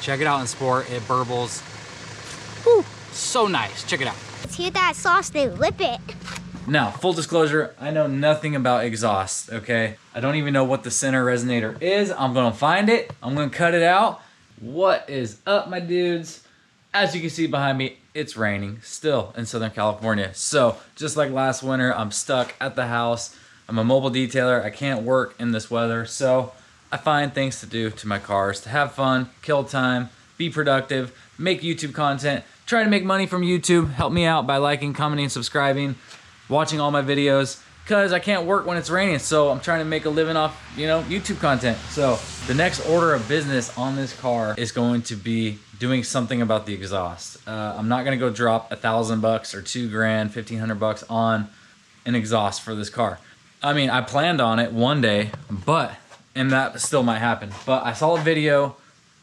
Check it out in sport. It burbles. Whew, so nice. Check it out. Let's hear that sauce, they lip it. Now, full disclosure, I know nothing about exhaust, okay? I don't even know what the center resonator is. I'm gonna find it. I'm gonna cut it out. What is up, my dudes? As you can see behind me, it's raining still in Southern California. So just like last winter, I'm stuck at the house. I'm a mobile detailer. I can't work in this weather. So I find things to do to my cars to have fun, kill time, be productive, make YouTube content, try to make money from YouTube. Help me out by liking, commenting, subscribing, watching all my videos, because I can't work when it's raining. So I'm trying to make a living off, YouTube content. So the next order of business on this car is going to be doing something about the exhaust. I'm not gonna go drop $1,000 or $2 grand, $1,500 on an exhaust for this car. I mean, I planned on it one day, and that still might happen. But I saw a video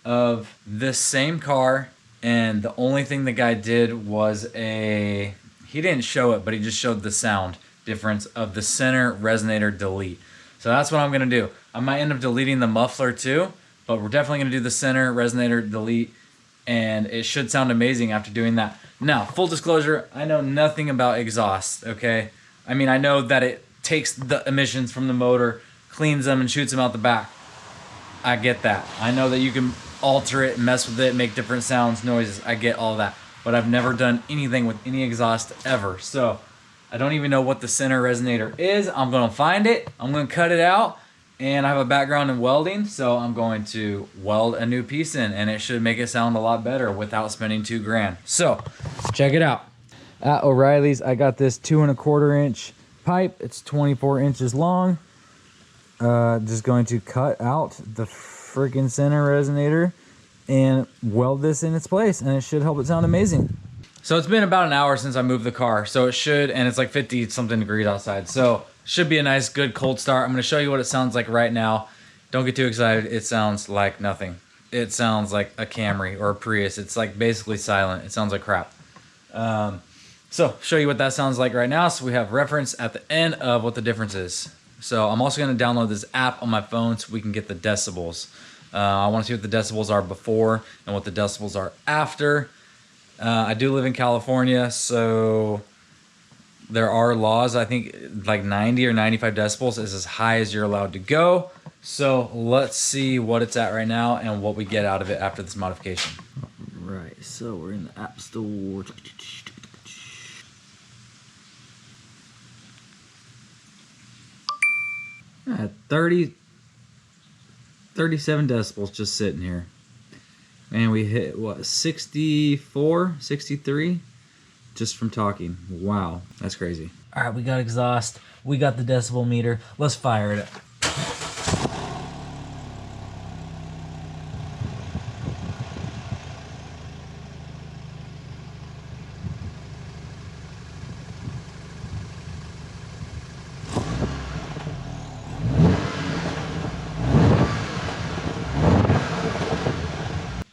of this same car, and the only thing the guy did was he didn't show it, but he just showed the sound difference of the center resonator delete. So that's what I'm gonna do. I might end up deleting the muffler too, but we're definitely gonna do the center resonator delete, and it should sound amazing after doing that. Now, full disclosure, I know nothing about exhaust, okay? I mean, I know that it takes the emissions from the motor, cleans them, and shoots them out the back. I get that. I know that you can alter it, mess with it, make different sounds, noises. I get all that. But I've never done anything with any exhaust ever. So I don't even know what the center resonator is. I'm gonna find it, I'm gonna cut it out, and I have a background in welding, so I'm going to weld a new piece in, and it should make it sound a lot better without spending $2 grand. So check it out. At O'Reilly's, I got this 2 1/4 inch pipe. It's 24 inches long. Just going to cut out the freaking center resonator and weld this in its place, and it should help it sound amazing. So it's been about an hour since I moved the car, so it should, and it's like 50 something degrees outside, so should be a nice good cold start. I'm going to show you what it sounds like right now. Don't get too excited. It sounds like nothing. It sounds like a Camry or a Prius. It's like basically silent. It sounds like crap. So show you what that sounds like right now, so we have reference at the end of what the difference is. So I'm also going to download this app on my phone so we can get the decibels. I want to see what the decibels are before and what the decibels are after. I do live in California, so there are laws. I think like 90 or 95 decibels is as high as you're allowed to go. So let's see what it's at right now and what we get out of it after this modification. Right, so we're in the App Store. At 37 decibels just sitting here. And we hit, what, 64, 63? Just from talking. Wow, that's crazy. All right, we got exhaust. We got the decibel meter. Let's fire it up.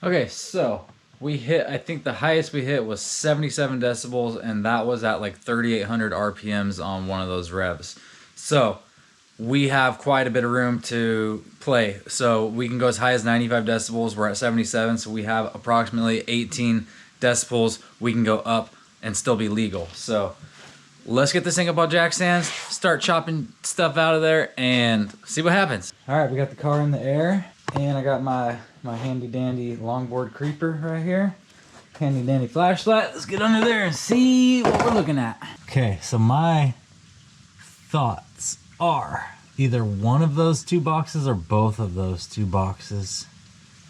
Okay, so we hit, I think the highest we hit was 77 decibels, and that was at like 3,800 RPMs on one of those revs. So we have quite a bit of room to play. So we can go as high as 95 decibels. We're at 77, so we have approximately 18 decibels. We can go up and still be legal. So let's get this thing up on jack stands, start chopping stuff out of there, and see what happens. All right, we got the car in the air, and I got my handy dandy longboard creeper right here. Handy dandy flashlight. Let's get under there and see what we're looking at. Okay, so my thoughts are either one of those two boxes or both of those two boxes.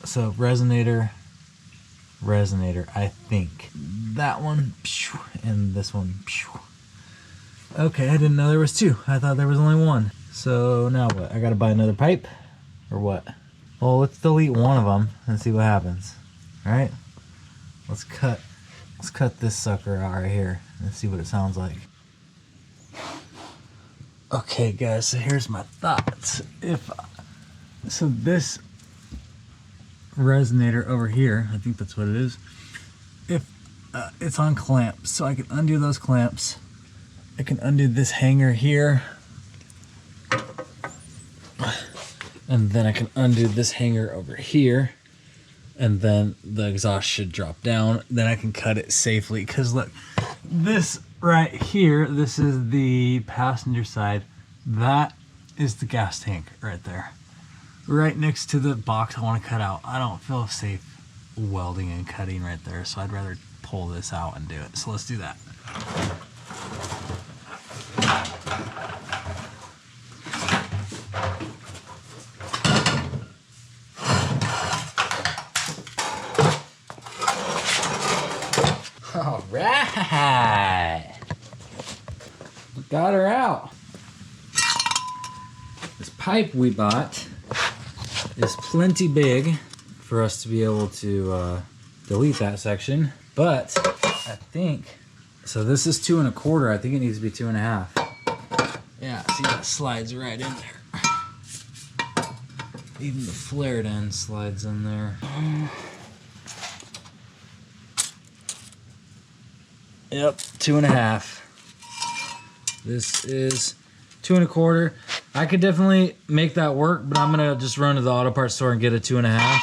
So resonator, I think. That one, and this one. Okay, I didn't know there was two. I thought there was only one. So now what? I gotta buy another pipe or what? Well, let's delete one of them and see what happens. All right, let's cut this sucker out right here and see what it sounds like. Okay, guys, so here's my thoughts. So this resonator over here, I think that's what it is. If it's on clamps, so I can undo those clamps. I can undo this hanger here. And then I can undo this hanger over here. and then the exhaust should drop down. Then I can cut it safely. Cause look, this right here, this is the passenger side. That is the gas tank right there. Right next to the box I want to cut out. I don't feel safe welding and cutting right there, so I'd rather pull this out and do it. So let's do that. All right, got her out. This pipe we bought is plenty big for us to be able to delete that section, but I think, so this is 2 1/4. I think it needs to be 2 1/2. Yeah, see, that slides right in there. Even the flared end slides in there. Yep, 2 1/2. This is 2 1/4. I could definitely make that work, but I'm gonna just run to the auto parts store and get a 2 1/2,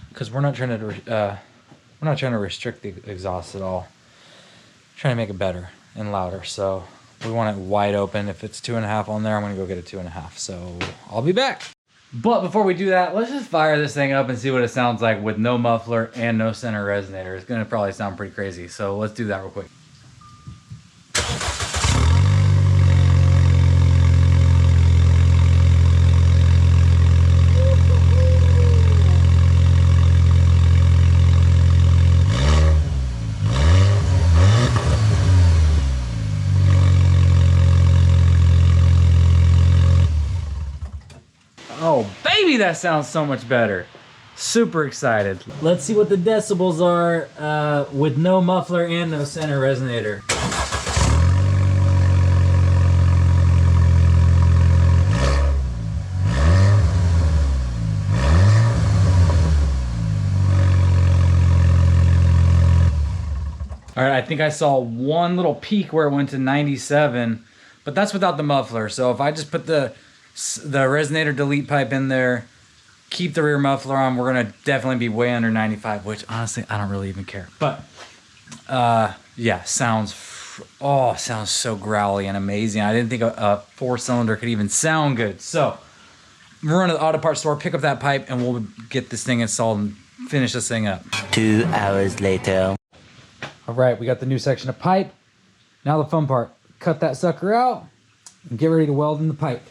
because we're not trying to restrict the exhaust at all. We're trying to make it better and louder, so we want it wide open. If it's 2 1/2 on there, I'm gonna go get a 2 1/2. So I'll be back. But before we do that, let's just fire this thing up and see what it sounds like with no muffler and no center resonator. It's gonna probably sound pretty crazy, so let's do that real quick. Oh, baby, that sounds so much better. Super excited. Let's see what the decibels are with no muffler and no center resonator. All right, I think I saw one little peak where it went to 97, but that's without the muffler. So if I just put the resonator delete pipe in there, keep the rear muffler on, we're gonna definitely be way under 95, which honestly, I don't really even care. But yeah, sounds so growly and amazing. I didn't think a 4-cylinder could even sound good. So we're going to the auto parts store, pick up that pipe, and we'll get this thing installed and finish this thing up. 2 hours later. All right, we got the new section of pipe. Now the fun part, cut that sucker out and get ready to weld in the pipe.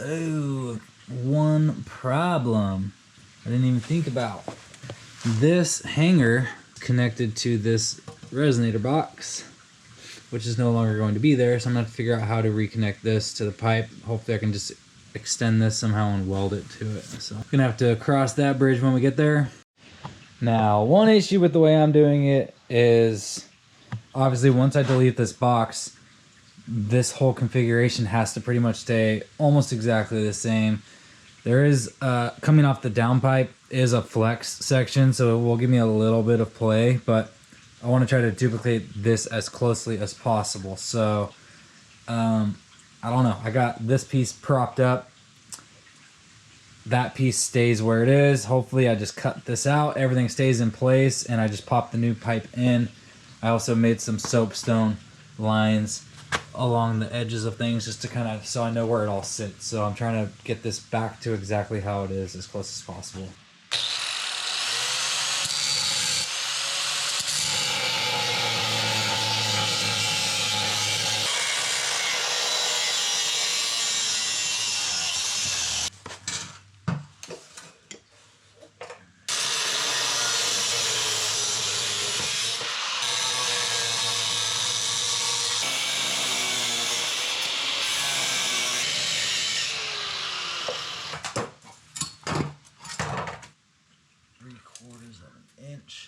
Oh, one problem I didn't even think about. This hanger connected to this resonator box, which is no longer going to be there, so I'm gonna have to figure out how to reconnect this to the pipe. Hopefully I can just extend this somehow and weld it to it. So I'm gonna have to cross that bridge when we get there. Now, one issue with the way I'm doing it is, obviously once I delete this box, this whole configuration has to pretty much stay almost exactly the same. There is, coming off the downpipe is a flex section, so it will give me a little bit of play, but I want to try to duplicate this as closely as possible. So, I don't know. I got this piece propped up. That piece stays where it is. Hopefully I just cut this out, everything stays in place, and I just pop the new pipe in. I also made some soapstone lines along the edges of things just to kind of, so I know where it all sits. So I'm trying to get this back to exactly how it is as close as possible.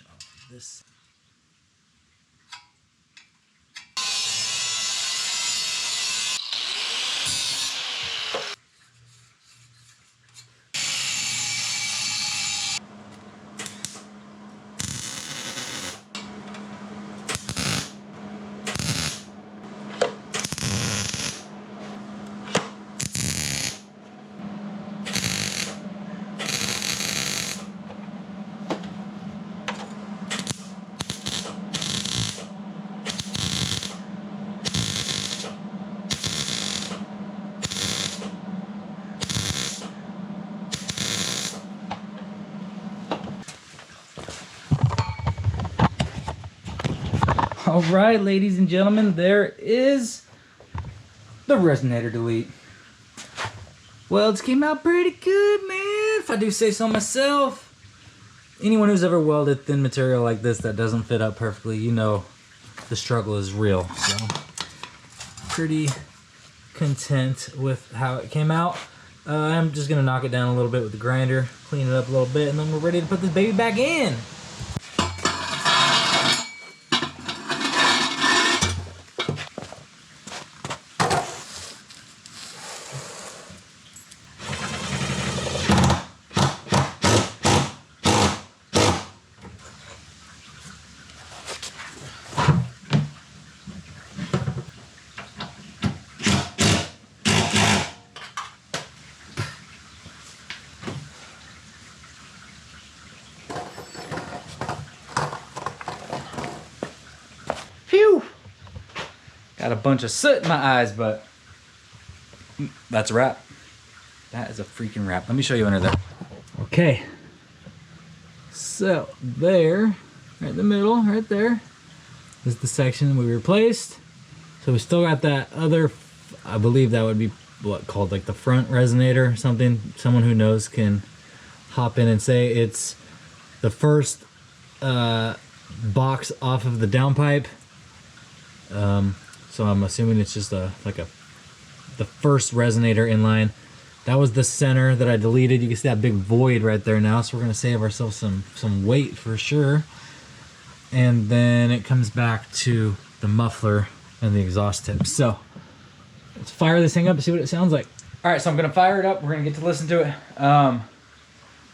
Off this. All right, ladies and gentlemen, there is the resonator delete. Welds came out pretty good, man, if I do say so myself. Anyone who's ever welded thin material like this that doesn't fit up perfectly, you know the struggle is real. So, pretty content with how it came out. I'm just gonna knock it down a little bit with the grinder, clean it up a little bit, and then we're ready to put this baby back in. Phew! Got a bunch of soot in my eyes, but that's a wrap. That is a freaking wrap. Let me show you under there. Okay. So there, right in the middle, right there, is the section we replaced. So we still got that other, I believe that would be what called like the front resonator or something. Someone who knows can hop in and say it's the first box off of the downpipe. So I'm assuming it's just the first resonator in line. That was the center that I deleted. You can see that big void right there now. So we're gonna save ourselves some weight for sure. And then it comes back to the muffler and the exhaust tip. So let's fire this thing up and see what it sounds like. All right, so I'm gonna fire it up. We're gonna get to listen to it.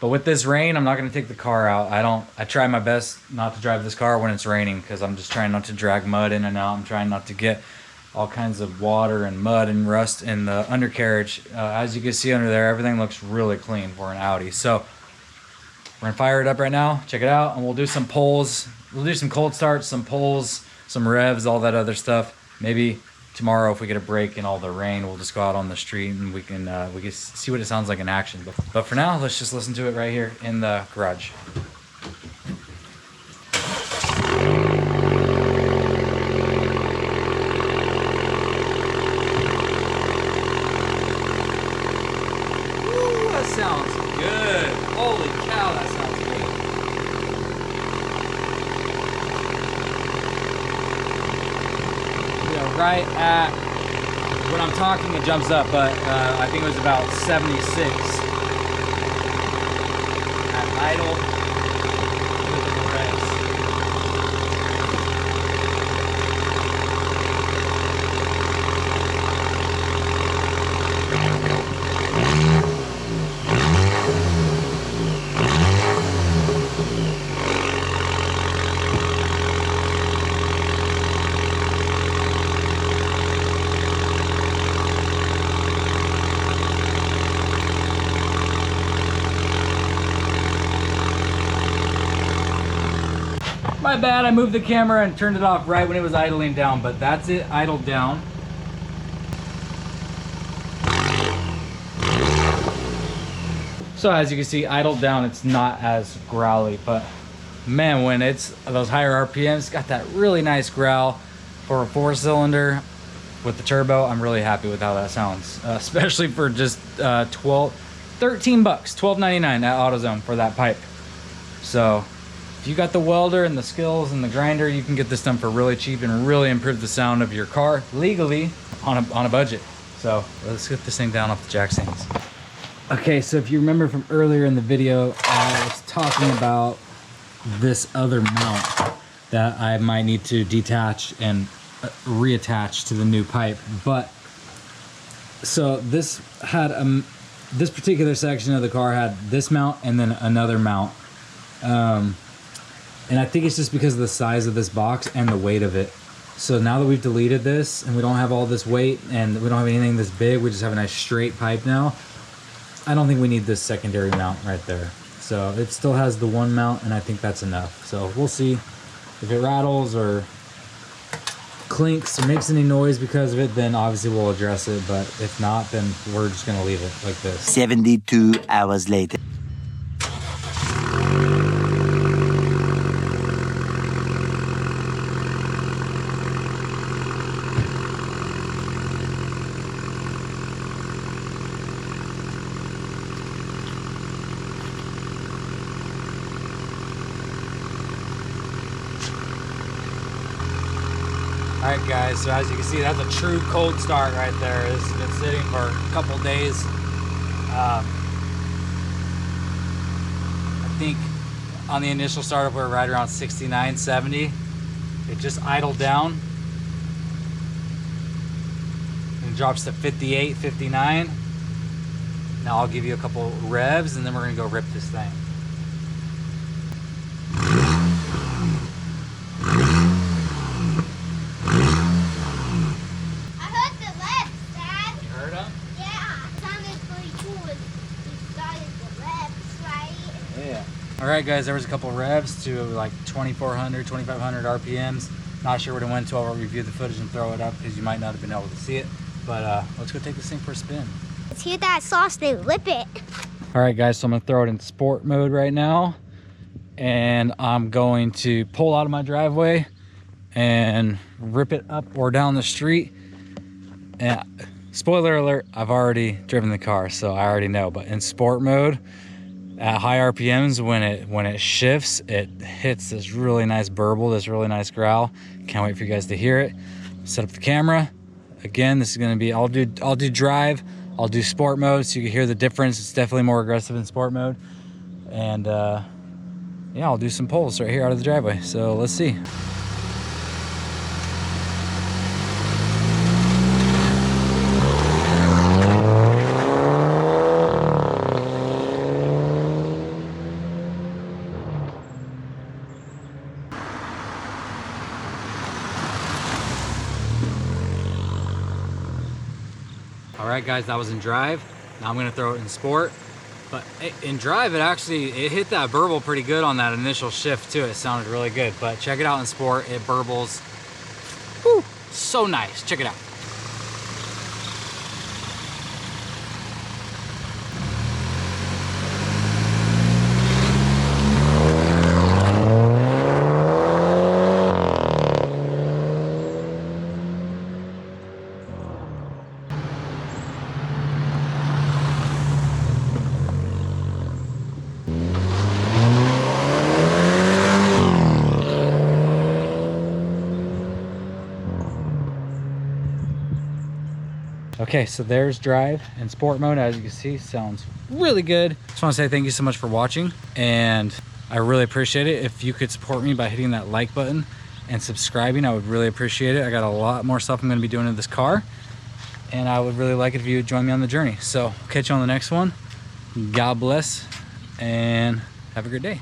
But with this rain, I'm not gonna take the car out. I try my best not to drive this car when it's raining because I'm just trying not to drag mud in and out. I'm trying not to get all kinds of water and mud and rust in the undercarriage. As you can see under there, everything looks really clean for an Audi. So we're gonna fire it up right now, check it out, and we'll do some pulls. We'll do some cold starts, some pulls, some revs, all that other stuff. Maybe tomorrow if we get a break in all the rain, we'll just go out on the street and we can see what it sounds like in action. But for now, let's just listen to it right here in the garage. Ooh, that sounds good. Holy cow, that sounds good. Right at, when I'm talking it jumps up, but I think it was about 76 at idle with the revs. My bad, I moved the camera and turned it off right when it was idling down, but that's it, idled down. So as you can see, idled down, it's not as growly, but man, when it's those higher RPMs, it's got that really nice growl for a 4-cylinder with the turbo. I'm really happy with how that sounds, especially for just $13, $12.99 at AutoZone for that pipe. So if you got the welder and the skills and the grinder, you can get this done for really cheap and really improve the sound of your car legally on a budget. So let's get this thing down off the jack stands. Okay, so if you remember from earlier in the video, I was talking about this other mount that I might need to detach and reattach to the new pipe. But so this had this particular section of the car had this mount and then another mount. And I think it's just because of the size of this box and the weight of it. So now that we've deleted this and we don't have all this weight and we don't have anything this big, we just have a nice straight pipe now. I don't think we need this secondary mount right there. So it still has the one mount and I think that's enough. So we'll see if it rattles or clinks or makes any noise because of it, then obviously we'll address it. But if not, then we're just gonna leave it like this. 72 hours later. All right, guys, so as you can see, that's a true cold start right there. This has been sitting for a couple days. I think on the initial startup, we were right around 69, 70. It just idled down and drops to 58, 59. Now I'll give you a couple revs and then we're gonna go rip this thing. All right, guys, there was a couple revs to like 2,400, 2,500 RPMs. Not sure what it went to. I'll review the footage and throw it up because you might not have been able to see it. But let's go take this thing for a spin. Let's hear that sauce, they lip it. All right, guys, so I'm gonna throw it in sport mode right now. And I'm going to pull out of my driveway and rip it up or down the street. And spoiler alert, I've already driven the car, so I already know. But in sport mode, at high RPMs, when it shifts, it hits this really nice burble, this really nice growl. Can't wait for you guys to hear it. Set up the camera. Again, this is gonna be, I'll do drive, I'll do sport mode so you can hear the difference. It's definitely more aggressive in sport mode. And yeah, I'll do some pulls right here out of the driveway. So let's see. All right, guys, that was in drive. Now I'm gonna throw it in sport. But in drive, it hit that burble pretty good on that initial shift too. It sounded really good, but check it out in sport. It burbles, whew, so nice. Check it out. Okay, so there's drive and sport mode. As you can see, sounds really good. Just want to say thank you so much for watching, and I really appreciate it. If you could support me by hitting that like button and subscribing, I would really appreciate it. I got a lot more stuff I'm going to be doing in this car, and I would really like it if you would join me on the journey. So catch you on the next one. God bless, and have a great day.